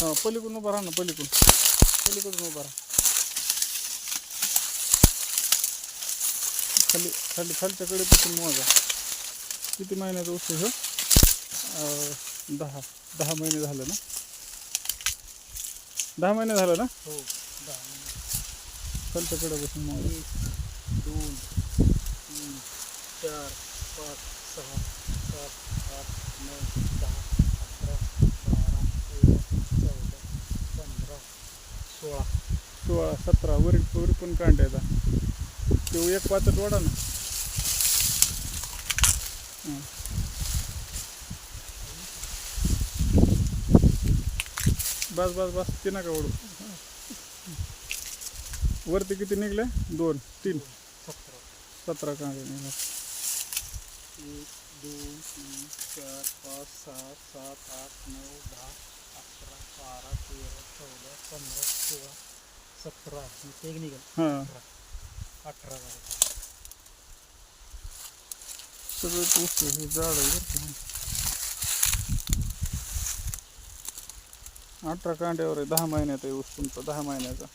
हां पलीकडून उभा राहा ना, पलीकडून उभा राहा. खालच्या कडेपासून मोजा. किती महिन्याचा ऊस आहे? 10 महिने झालं ना? 10 महिने झालं ना? हो 10 महिने. खालच्या कडेपासून मोजा. 1 2 3 4 5 6 7 8 9 10 11 12 13 14 15 16 16 17 वरी पण कांड्या येतात. तो एक पाचट वाढा ना. बस ते नका ओढू. वरती किती निघले? 2 3 17 कांडे निघले. 1 2 3 4 5 6 7 8 9 10 11 12 13 14 15 16 17 एक निघाल. हां 18 झाले. सगळं ऊस हे झाड आहे बरं का. 18 कांड्यावर आहे. 10 महिन्यात आहे ऊस तुमचा. 10 महिन्याचा.